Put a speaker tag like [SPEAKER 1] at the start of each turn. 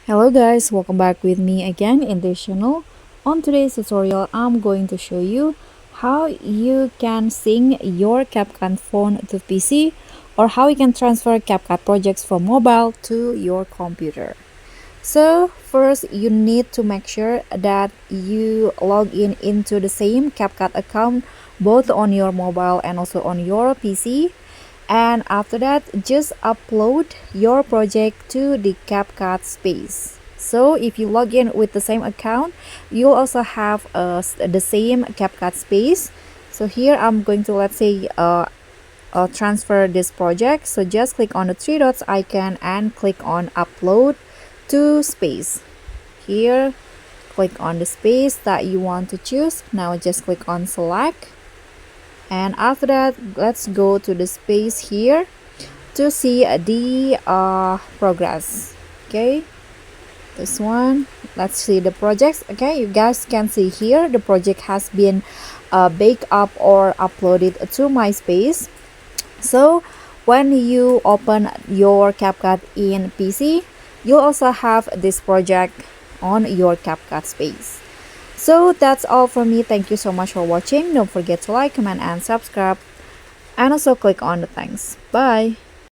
[SPEAKER 1] Hello guys, welcome back with me again in this channel. On today's tutorial, I'm going to show you how you can sync your CapCut phone to PC or how you can transfer CapCut projects from mobile to your computer. So first, you need to make sure that you log in into the same CapCut account both on your mobile and also on your PC. And after that, just upload your project to the CapCut space. So if you log in with the same account, you'll also have the same CapCut space. So here I'm going to, let's say, transfer this project. So just click on the three dots icon and click on upload to space. Here, click on the space that you want to choose. Now just click on select. And after that, let's go to the space here to see the progress. Okay, this one, let's see the projects. Okay, you guys can see here the project has been baked up or uploaded to my space. So when you open your CapCut in PC, you'll also have this project on your CapCut space. So that's all from me. Thank you so much for watching. Don't forget to like, comment, and subscribe. And also click on the thanks. Bye.